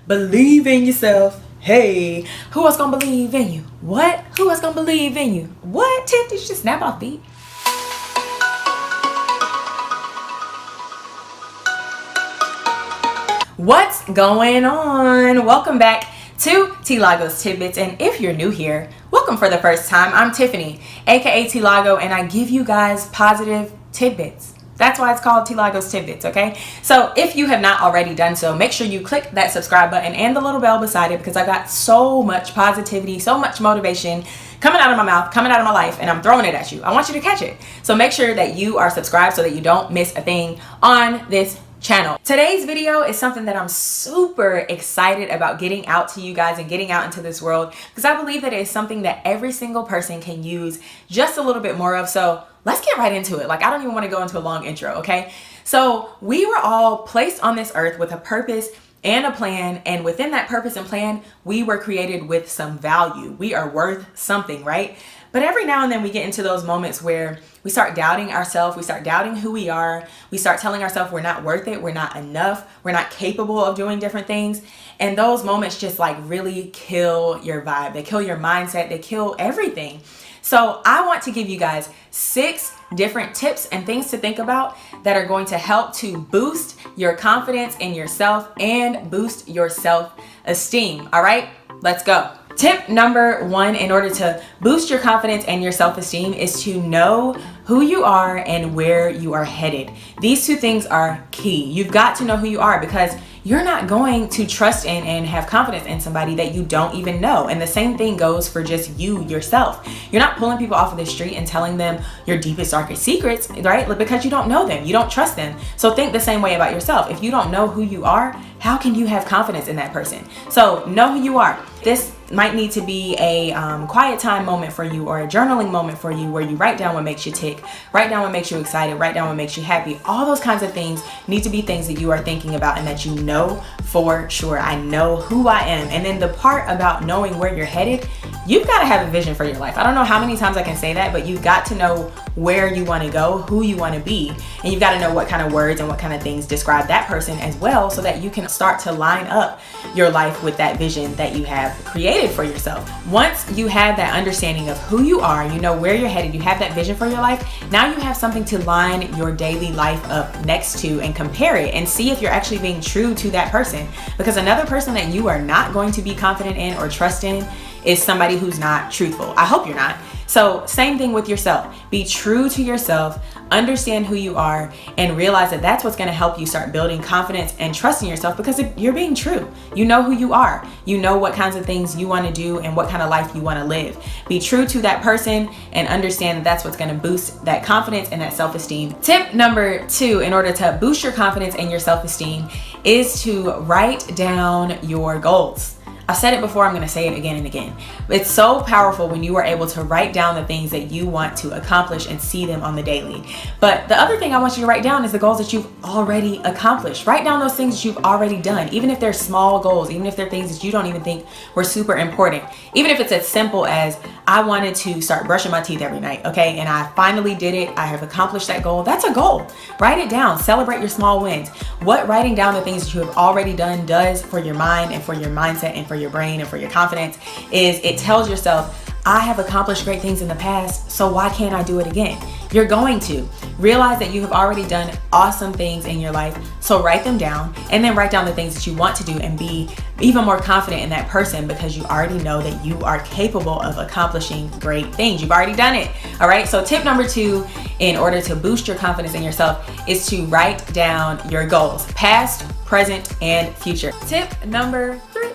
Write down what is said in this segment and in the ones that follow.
Believe in yourself. Hey, who else gonna believe in you? What? Who else gonna believe in you? What? Tiff, did you just snap off beat? What's going on? Welcome back to TILAGO'S Tidbits, and if you're new here, welcome for the first time. I'm Tiffany, aka TILAGO, and I give you guys positive tidbits. That's why it's called TILAGO'S Tidbits, okay? So if you have not already done so, make sure you click that subscribe button and the little bell beside it, because I got so much positivity, so much motivation coming out of my mouth, coming out of my life, and I'm throwing it at you. I want you to catch it. So make sure that you are subscribed so that you don't miss a thing on this channel. Today's video is something that I'm super excited about getting out to you guys and getting out into this world, because I believe that it is something that every single person can use just a little bit more of. So let's get right into it. Like, I don't even want to go into a long intro, okay? So we were all placed on this earth with a purpose and a plan, and within that purpose and plan, we were created with some value. We are worth something, right? But every now and then we get into those moments where we start doubting ourselves, we start doubting who we are, we start telling ourselves we're not worth it, we're not enough, we're not capable of doing different things. And those moments just like really kill your vibe. They kill your mindset, they kill everything. So I want to give you guys 6 different tips and things to think about that are going to help to boost your confidence in yourself and boost your self-esteem. All right, let's go. Tip number 1 in order to boost your confidence and your self-esteem is to know who you are and where you are headed. These 2 things are key. You've got to know who you are, because you're not going to trust in and have confidence in somebody that you don't even know. And the same thing goes for just you yourself. You're not pulling people off of the street and telling them your deepest, darkest secrets, right? Because you don't know them. You don't trust them. So think the same way about yourself. If you don't know who you are, how can you have confidence in that person? So know who you are. This might need to be a quiet time moment for you, or a journaling moment for you, where you write down what makes you tick, write down what makes you excited, write down what makes you happy. All those kinds of things need to be things that you are thinking about and that you know for sure. I know who I am. And then the part about knowing where you're headed, you've got to have a vision for your life. I don't know how many times I can say that, but you've got to know where you want to go, who you want to be, and you've got to know what kind of words and what kind of things describe that person as well, so that you can start to line up your life with that vision that you have created for yourself. Once you have that understanding of who you are, you know where you're headed, you have that vision for your life, now you have something to line your daily life up next to and compare it and see if you're actually being true to that person. Because another person that you are not going to be confident in or trust in is somebody who's not truthful. I hope you're not. So same thing with yourself. Be true to yourself, understand who you are, and realize that that's what's going to help you start building confidence and trusting yourself, because you're being true. You know who you are. You know what kinds of things you want to do and what kind of life you want to live. Be true to that person and understand that that's what's going to boost that confidence and that self-esteem. Tip number 2 in order to boost your confidence and your self-esteem is to write down your goals. I've said it before, I'm going to say it again and again. It's so powerful when you are able to write down the things that you want to accomplish and see them on the daily. But the other thing I want you to write down is the goals that you've already accomplished. Write down those things that you've already done, even if they're small goals, even if they're things that you don't even think were super important. Even if it's as simple as, I wanted to start brushing my teeth every night, okay? And I finally did it. I have accomplished that goal. That's a goal. Write it down. Celebrate your small wins. What writing down the things that you have already done does for your mind and for your mindset and for your brain and for your confidence is it tells yourself, I have accomplished great things in the past, so why can't I do it again? You're going to. Realize that you have already done awesome things in your life, so write them down, and then write down the things that you want to do and be even more confident in that person, because you already know that you are capable of accomplishing great things. You've already done it. All right, so tip number 2 in order to boost your confidence in yourself is to write down your goals, past, present, and future. Tip number 3.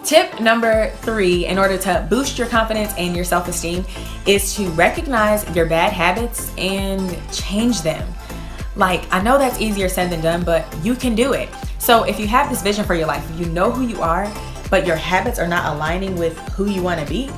Tip number 3 in order to boost your confidence and your self-esteem is to recognize your bad habits and change them. Like, I know that's easier said than done, but you can do it. So if you have this vision for your life, you know who you are, but your habits are not aligning with who you want to be,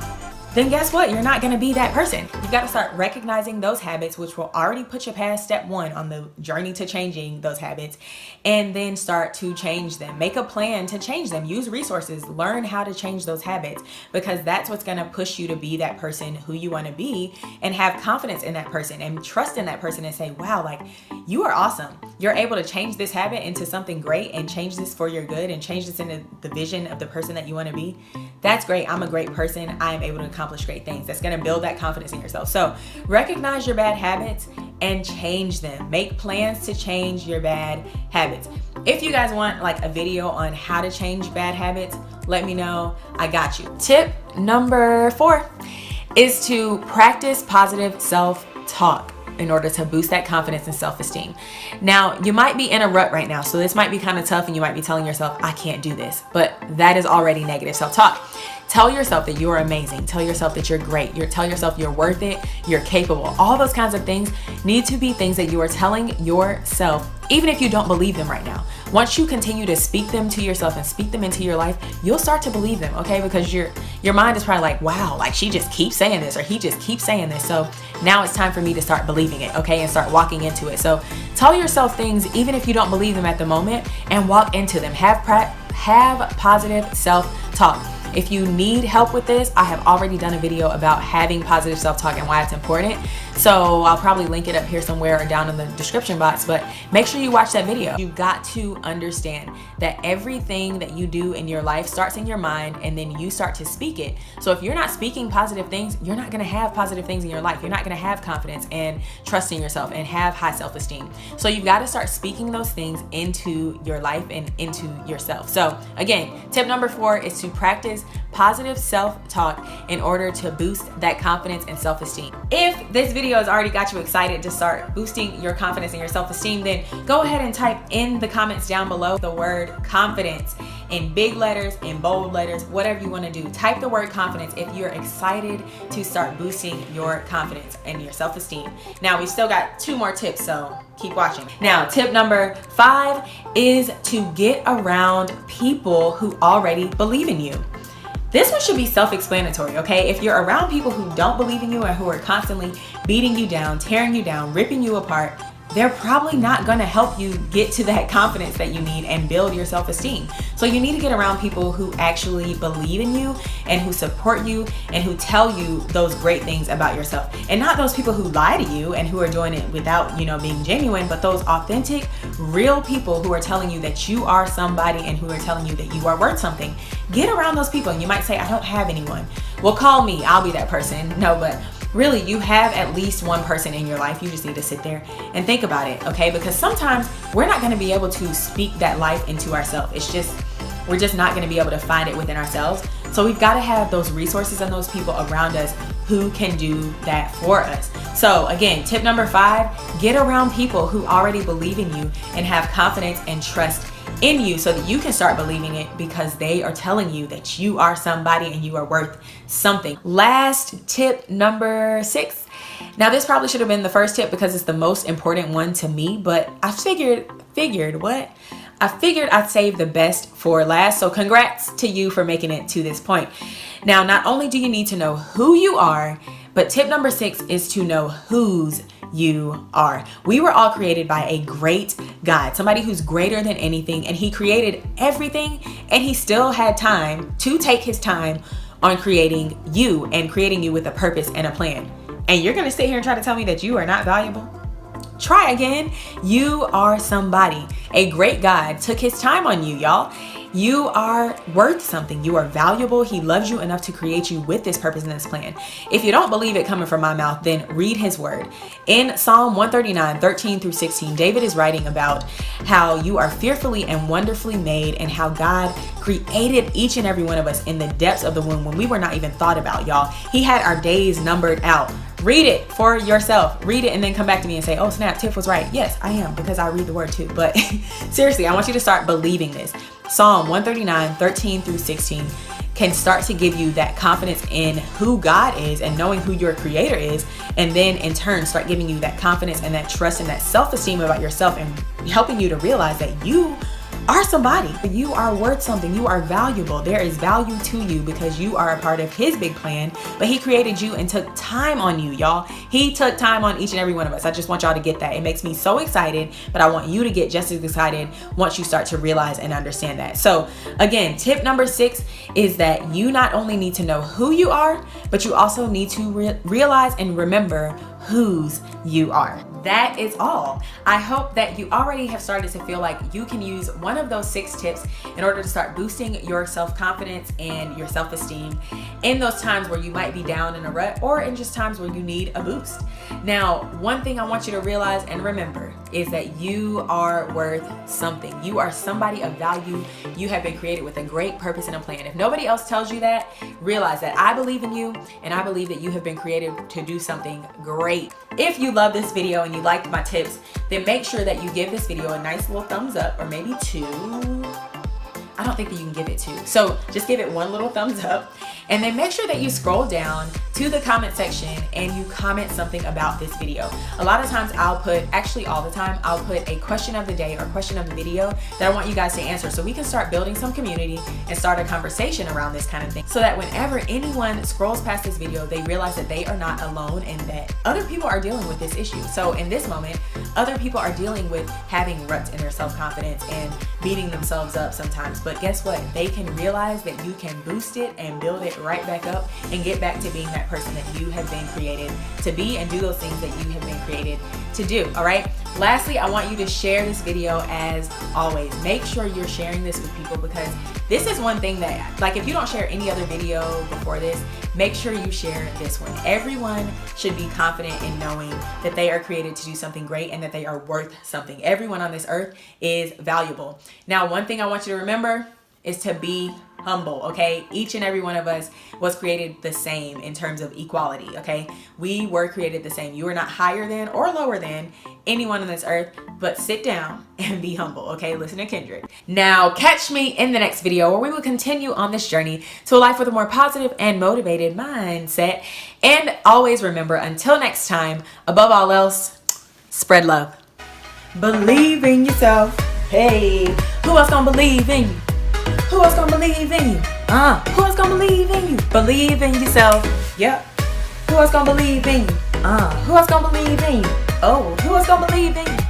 then guess what? You're not going to be that person. You've got to start recognizing those habits, which will already put you past step 1 on the journey to changing those habits, and then start to change them. Make a plan to change them. Use resources. Learn how to change those habits, because that's what's going to push you to be that person who you want to be, and have confidence in that person and trust in that person and say, wow, like, you are awesome. You're able to change this habit into something great and change this for your good and change this into the vision of the person that you want to be. That's great. I'm a great person. I am able to accomplish great things. That's going to build that confidence in yourself. So recognize your bad habits and change them. Make plans to change your bad habits. If you guys want like a video on how to change bad habits, let me know. I got you. Tip number 4 is to practice positive self-talk in order to boost that confidence and self-esteem. Now, you might be in a rut right now, so this might be kind of tough and you might be telling yourself, I can't do this, but that is already negative self-talk. Tell yourself that you are amazing. Tell yourself that you're great. Tell yourself you're worth it. You're capable. All those kinds of things need to be things that you are telling yourself, even if you don't believe them right now. Once you continue to speak them to yourself and speak them into your life, you'll start to believe them, okay? Because your mind is probably like, wow, like she just keeps saying this, or he just keeps saying this. So now it's time for me to start believing it, okay? And start walking into it. So tell yourself things, even if you don't believe them at the moment, and walk into them. Have positive self-talk. If you need help with this, I have already done a video about having positive self-talk and why it's important. So I'll probably link it up here somewhere or down in the description box, but make sure you watch that video. You've got to understand that everything that you do in your life starts in your mind, and then you start to speak it. So if you're not speaking positive things, you're not gonna have positive things in your life. You're not gonna have confidence and trust in yourself and have high self-esteem. So you've got to start speaking those things into your life and into yourself. So again, tip number 4 is to practice positive self-talk in order to boost that confidence and self-esteem. If this video has already got you excited to start boosting your confidence and your self-esteem, then go ahead and type in the comments down below the word confidence in big letters, in bold letters, whatever you want to do. Type the word confidence if you're excited to start boosting your confidence and your self-esteem. Now, we still got 2 more tips, so keep watching. Now, tip number 5 is to get around people who already believe in you. This one should be self-explanatory, okay? If you're around people who don't believe in you and who are constantly beating you down, tearing you down, ripping you apart, they're probably not gonna help you get to that confidence that you need and build your self-esteem. So you need to get around people who actually believe in you and who support you and who tell you those great things about yourself. And not those people who lie to you and who are doing it without, being genuine, but those authentic, real people who are telling you that you are somebody and who are telling you that you are worth something. Get around those people. And you might say, I don't have anyone. Well, call me, I'll be that person. No, but really, you have at least one person in your life. You just need to sit there and think about it, okay? Because sometimes we're not gonna be able to speak that life into ourselves. We're just not gonna be able to find it within ourselves. So we've gotta have those resources and those people around us who can do that for us. So again, tip number 5, get around people who already believe in you and have confidence and trust in you so that you can start believing it, because they are telling you that you are somebody and you are worth something. Last tip, number 6. Now, this probably should have been the first tip because it's the most important one to me, but I figured I'd save the best for last. So congrats to you for making it to this point. Now, not only do you need to know who you are, but tip number 6 is to know whose you are. We were all created by a great God, somebody who's greater than anything, and he created everything, and he still had time to take his time on creating you and creating you with a purpose and a plan. And you're gonna sit here and try to tell me that you are not valuable? Try again. You are somebody. A great God took his time on you, y'all. You are worth something. You are valuable. He loves you enough to create you with this purpose and this plan. If you don't believe it coming from my mouth, then read his word. In Psalm 139, 13 through 16, David is writing about how you are fearfully and wonderfully made, and how God created each and every one of us in the depths of the womb when we were not even thought about, y'all. He had our days numbered out. Read it for yourself. Read it and then come back to me and say, oh snap, Tiff was right. Yes, I am, because I read the word too. But seriously, I want you to start believing this. Psalm 139, 13 through 16 can start to give you that confidence in who God is and knowing who your creator is. And then in turn, start giving you that confidence and that trust and that self-esteem about yourself, and helping you to realize that you are somebody. You are worth something. You are valuable. There is value to you because you are a part of his big plan, but he created you and took time on you, y'all. He took time on each and every one of us. I just want y'all to get that. It makes me so excited, but I want you to get just as excited once you start to realize and understand that. So again, tip number 6 is that you not only need to know who you are, but you also need to realize and remember whose you are. That is all. I hope that you already have started to feel like you can use one of those 6 tips in order to start boosting your self-confidence and your self-esteem in those times where you might be down in a rut or in just times where you need a boost. Now, one thing I want you to realize and remember is that you are worth something. You are somebody of value. You have been created with a great purpose and a plan. If nobody else tells you that, realize that I believe in you and I believe that you have been created to do something great. If you love this video and you liked my tips, then make sure that you give this video a nice little thumbs up, or maybe 2. I don't think that you can give it 2. So just give it one little thumbs up, and then make sure that you scroll down to the comment section and you comment something about this video. A lot of times actually all the time, I'll put a question of the day or question of the video that I want you guys to answer, so we can start building some community and start a conversation around this kind of thing, so that whenever anyone scrolls past this video, they realize that they are not alone and that other people are dealing with this issue. So in this moment, other people are dealing with having ruts in their self-confidence and beating themselves up sometimes. But guess what? They can realize that you can boost it and build it right back up and get back to being that person that you have been created to be and do those things that you have been created to do. All right. Lastly, I want you to share this video as always. Make sure you're sharing this with people, because this is one thing that, like, if you don't share any other video before this, make sure you share this one. Everyone should be confident in knowing that they are created to do something great and that they are worth something. Everyone on this earth is valuable. Now, one thing I want you to remember is to be humble, okay? Each and every one of us was created the same in terms of equality, okay? We were created the same. You are not higher than or lower than anyone on this earth, but sit down and be humble, okay? Listen to Kendrick. Now, catch me in the next video where we will continue on this journey to a life with a more positive and motivated mindset. And always remember, until next time, above all else, spread love. Believe in yourself. Hey, who else gonna believe in you? Who else gonna believe in you? Who else gonna believe in you? Believe in yourself. Yep. Who else gonna believe in you? Who else gonna believe in you? Oh, who else gonna believe in you?